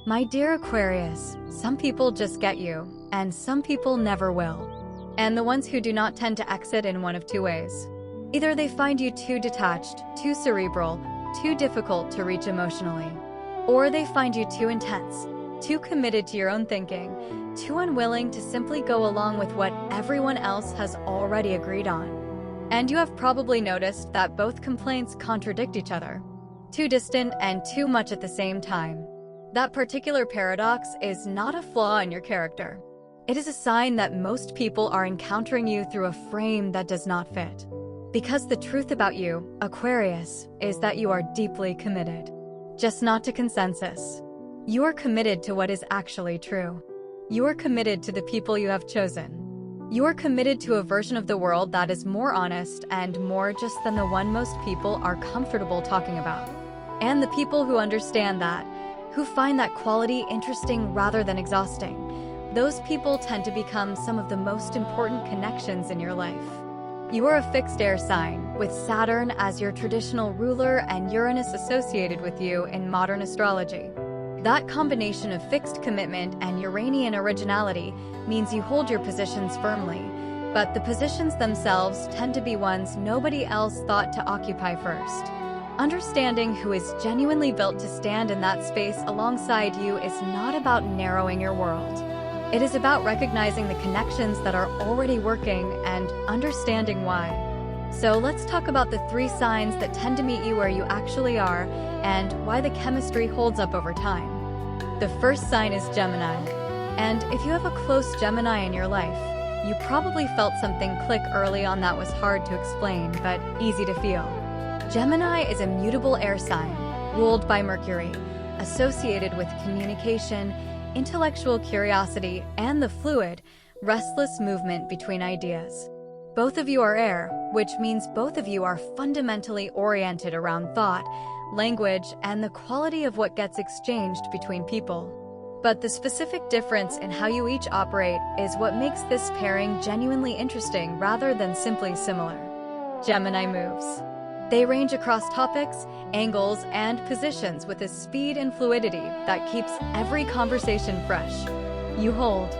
My dear Aquarius, some people just get you, and some people never will. And the ones who do not tend to exit in one of two ways. Either they find you too detached, too cerebral, too difficult to reach emotionally, or they find you too intense, too committed to your own thinking, too unwilling to simply go along with what everyone else has already agreed on. And you have probably noticed that both complaints contradict each other. Too distant and too much at the same time. That particular paradox is not a flaw in your character. It is a sign that most people are encountering you through a frame that does not fit. Because the truth about you, Aquarius, is that you are deeply committed. Just not to consensus. You are committed to what is actually true. You are committed to the people you have chosen. You are committed to a version of the world that is more honest and more just than the one most people are comfortable talking about. And the people who understand that, who find that quality interesting rather than exhausting, those people tend to become some of the most important connections in your life. You are a fixed air sign, with Saturn as your traditional ruler and Uranus associated with you in modern astrology. That combination of fixed commitment and Uranian originality means you hold your positions firmly, but the positions themselves tend to be ones nobody else thought to occupy first. Understanding who is genuinely built to stand in that space alongside you is not about narrowing your world. It is about recognizing the connections that are already working and understanding why. So let's talk about the 3 signs that tend to meet you where you actually are and why the chemistry holds up over time. The first sign is Gemini. And if you have a close Gemini in your life, you probably felt something click early on that was hard to explain, but easy to feel. Gemini is a mutable air sign, ruled by Mercury, associated with communication, intellectual curiosity, and the fluid, restless movement between ideas. Both of you are air, which means both of you are fundamentally oriented around thought, language, and the quality of what gets exchanged between people. But the specific difference in how you each operate is what makes this pairing genuinely interesting rather than simply similar. Gemini moves. They range across topics, angles, and positions with a speed and fluidity that keeps every conversation fresh. You hold.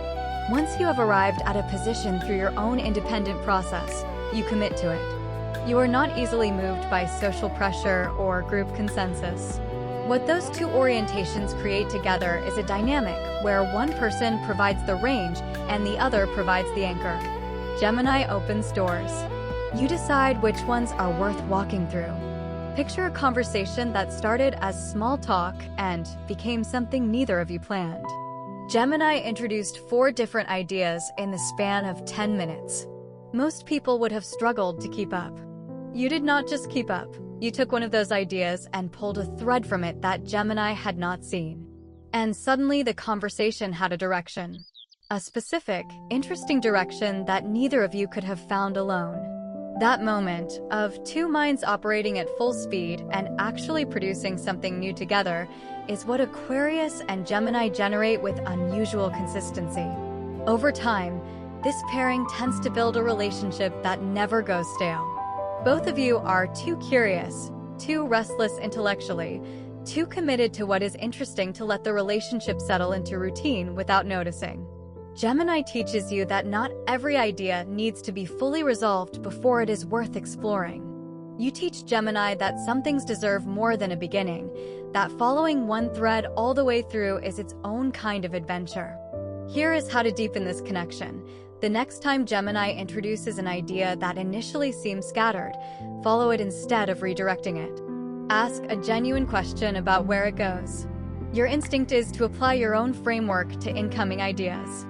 Once you have arrived at a position through your own independent process, you commit to it. You are not easily moved by social pressure or group consensus. What those two orientations create together is a dynamic where one person provides the range and the other provides the anchor. Gemini opens doors. You decide which ones are worth walking through. Picture a conversation that started as small talk and became something neither of you planned. Gemini introduced 4 different ideas in the span of 10 minutes. Most people would have struggled to keep up. You did not just keep up. You took one of those ideas and pulled a thread from it that Gemini had not seen. And suddenly the conversation had a direction. A specific, interesting direction that neither of you could have found alone. That moment of 2 minds operating at full speed and actually producing something new together is what Aquarius and Gemini generate with unusual consistency. Over time, this pairing tends to build a relationship that never goes stale. Both of you are too curious, too restless intellectually, too committed to what is interesting to let the relationship settle into routine without noticing. Gemini teaches you that not every idea needs to be fully resolved before it is worth exploring. You teach Gemini that some things deserve more than a beginning, that following one thread all the way through is its own kind of adventure. Here is how to deepen this connection. The next time Gemini introduces an idea that initially seems scattered, follow it instead of redirecting it. Ask a genuine question about where it goes. Your instinct is to apply your own framework to incoming ideas.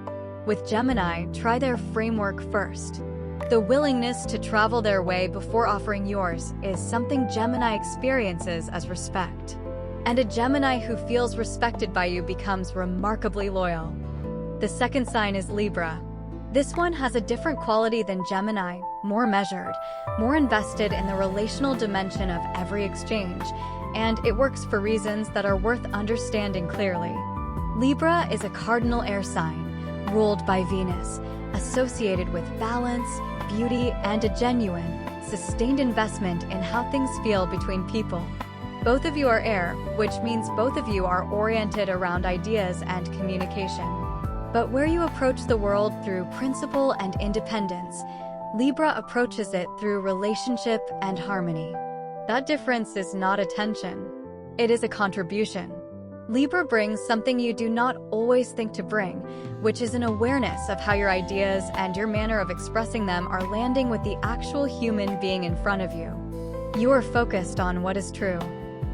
With Gemini, try their framework first. The willingness to travel their way before offering yours is something Gemini experiences as respect. And a Gemini who feels respected by you becomes remarkably loyal. The second sign is Libra. This one has a different quality than Gemini, more measured, more invested in the relational dimension of every exchange, and it works for reasons that are worth understanding clearly. Libra is a cardinal air sign, ruled by Venus, associated with balance, beauty, and a genuine, sustained investment in how things feel between people. Both of you are air, which means both of you are oriented around ideas and communication. But where you approach the world through principle and independence, Libra approaches it through relationship and harmony. That difference is not a tension. It is a contribution. Libra brings something you do not always think to bring, which is an awareness of how your ideas and your manner of expressing them are landing with the actual human being in front of you. You are focused on what is true.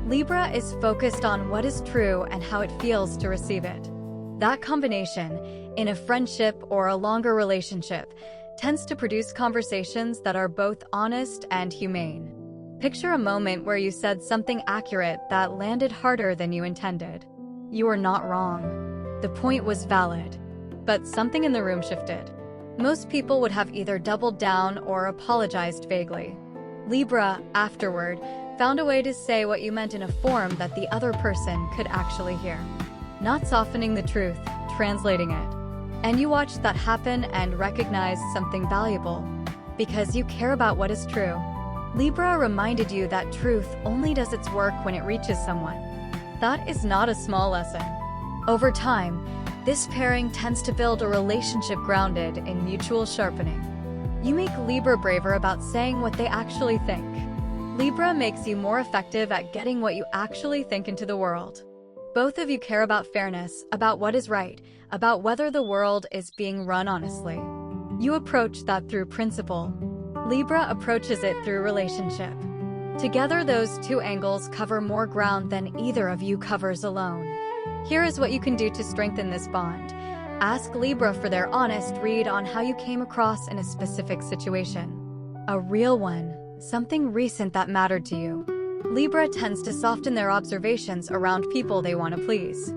Libra is focused on what is true and how it feels to receive it. That combination, in a friendship or a longer relationship, tends to produce conversations that are both honest and humane. Picture a moment where you said something accurate that landed harder than you intended. You were not wrong. The point was valid. But something in the room shifted. Most people would have either doubled down or apologized vaguely. Libra, afterward, found a way to say what you meant in a form that the other person could actually hear. Not softening the truth, translating it. And you watched that happen and recognized something valuable. Because you care about what is true. Libra reminded you that truth only does its work when it reaches someone. That is not a small lesson. Over time, this pairing tends to build a relationship grounded in mutual sharpening. You make Libra braver about saying what they actually think. Libra makes you more effective at getting what you actually think into the world. Both of you care about fairness, about what is right, about whether the world is being run honestly. You approach that through principle. Libra approaches it through relationship. Together, those two angles cover more ground than either of you covers alone. Here is what you can do to strengthen this bond. Ask Libra for their honest read on how you came across in a specific situation. A real one, something recent that mattered to you. Libra tends to soften their observations around people they want to please.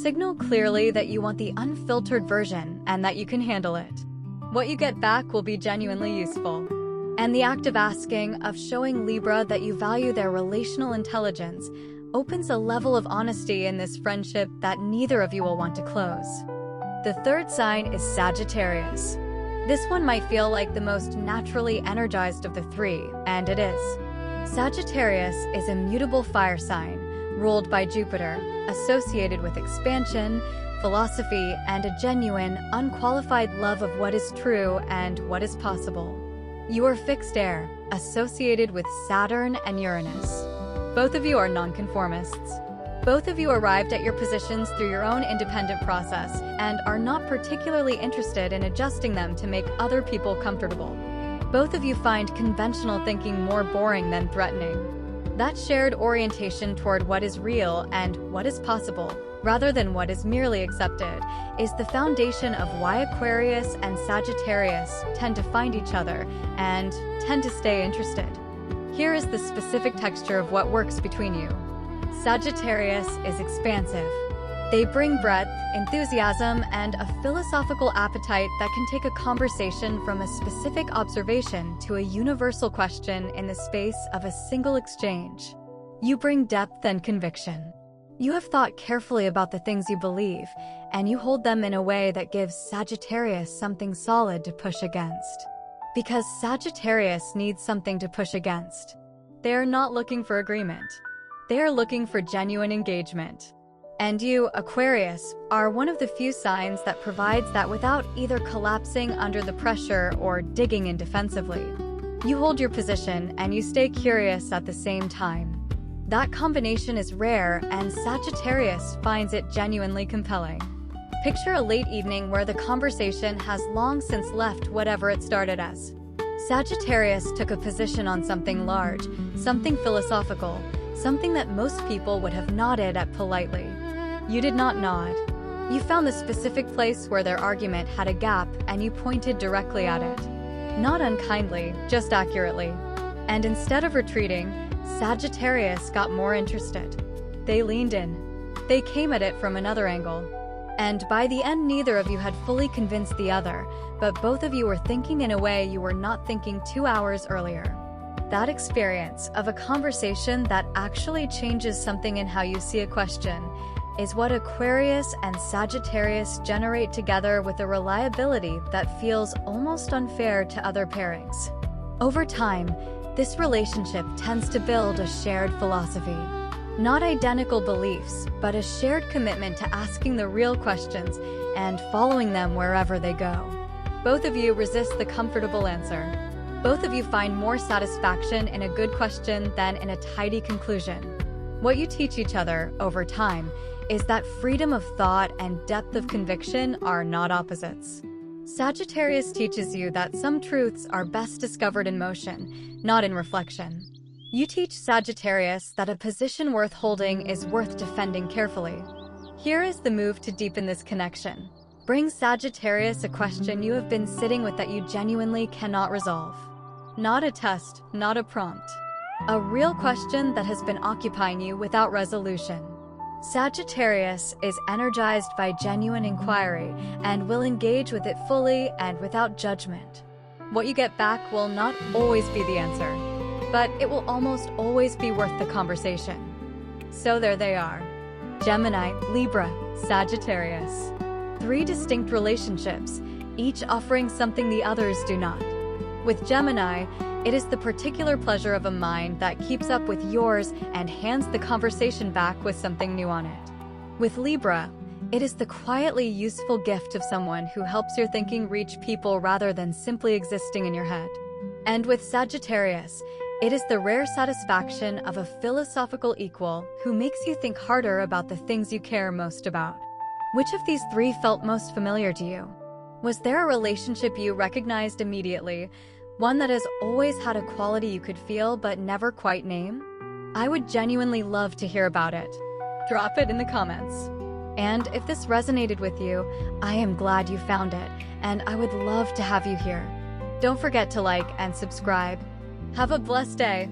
Signal clearly that you want the unfiltered version and that you can handle it. What you get back will be genuinely useful. And the act of asking, of showing Libra that you value their relational intelligence, opens a level of honesty in this friendship that neither of you will want to close. The third sign is Sagittarius. This one might feel like the most naturally energized of the three, and it is. Sagittarius is a mutable fire sign, ruled by Jupiter, associated with expansion, philosophy, and a genuine, unqualified love of what is true and what is possible. You are fixed air, associated with Saturn and Uranus. Both of you are nonconformists. Both of you arrived at your positions through your own independent process and are not particularly interested in adjusting them to make other people comfortable. Both of you find conventional thinking more boring than threatening. That shared orientation toward what is real and what is possible, rather than what is merely accepted, is the foundation of why Aquarius and Sagittarius tend to find each other and tend to stay interested. Here is the specific texture of what works between you. Sagittarius is expansive. They bring breadth, enthusiasm, and a philosophical appetite that can take a conversation from a specific observation to a universal question in the space of a single exchange. You bring depth and conviction. You have thought carefully about the things you believe, and you hold them in a way that gives Sagittarius something solid to push against. Because Sagittarius needs something to push against. They are not looking for agreement. They are looking for genuine engagement. And you, Aquarius, are one of the few signs that provides that without either collapsing under the pressure or digging in defensively. You hold your position and you stay curious at the same time. That combination is rare, and Sagittarius finds it genuinely compelling. Picture a late evening where the conversation has long since left whatever it started as. Sagittarius took a position on something large, something philosophical, something that most people would have nodded at politely. You did not nod. You found the specific place where their argument had a gap and you pointed directly at it. Not unkindly, just accurately. And instead of retreating, Sagittarius got more interested. They leaned in. They came at it from another angle. And by the end, neither of you had fully convinced the other, but both of you were thinking in a way you were not thinking 2 hours earlier. That experience of a conversation that actually changes something in how you see a question is what Aquarius and Sagittarius generate together with a reliability that feels almost unfair to other pairings. Over time, this relationship tends to build a shared philosophy. Not identical beliefs, but a shared commitment to asking the real questions and following them wherever they go. Both of you resist the comfortable answer. Both of you find more satisfaction in a good question than in a tidy conclusion. What you teach each other over time is that freedom of thought and depth of conviction are not opposites. Sagittarius teaches you that some truths are best discovered in motion, not in reflection. You teach Sagittarius that a position worth holding is worth defending carefully. Here is the move to deepen this connection. Bring Sagittarius a question you have been sitting with that you genuinely cannot resolve. Not a test, not a prompt. A real question that has been occupying you without resolution. Sagittarius is energized by genuine inquiry and will engage with it fully and without judgment. What you get back will not always be the answer, but it will almost always be worth the conversation. So there they are. Gemini, Libra, Sagittarius. 3 distinct relationships, each offering something the others do not. With Gemini, it is the particular pleasure of a mind that keeps up with yours and hands the conversation back with something new on it. With Libra, it is the quietly useful gift of someone who helps your thinking reach people rather than simply existing in your head. And with Sagittarius, it is the rare satisfaction of a philosophical equal who makes you think harder about the things you care most about. Which of these 3 felt most familiar to you? Was there a relationship you recognized immediately? One that has always had a quality you could feel but never quite name? I would genuinely love to hear about it. Drop it in the comments. And if this resonated with you, I am glad you found it, and I would love to have you here. Don't forget to like and subscribe. Have a blessed day.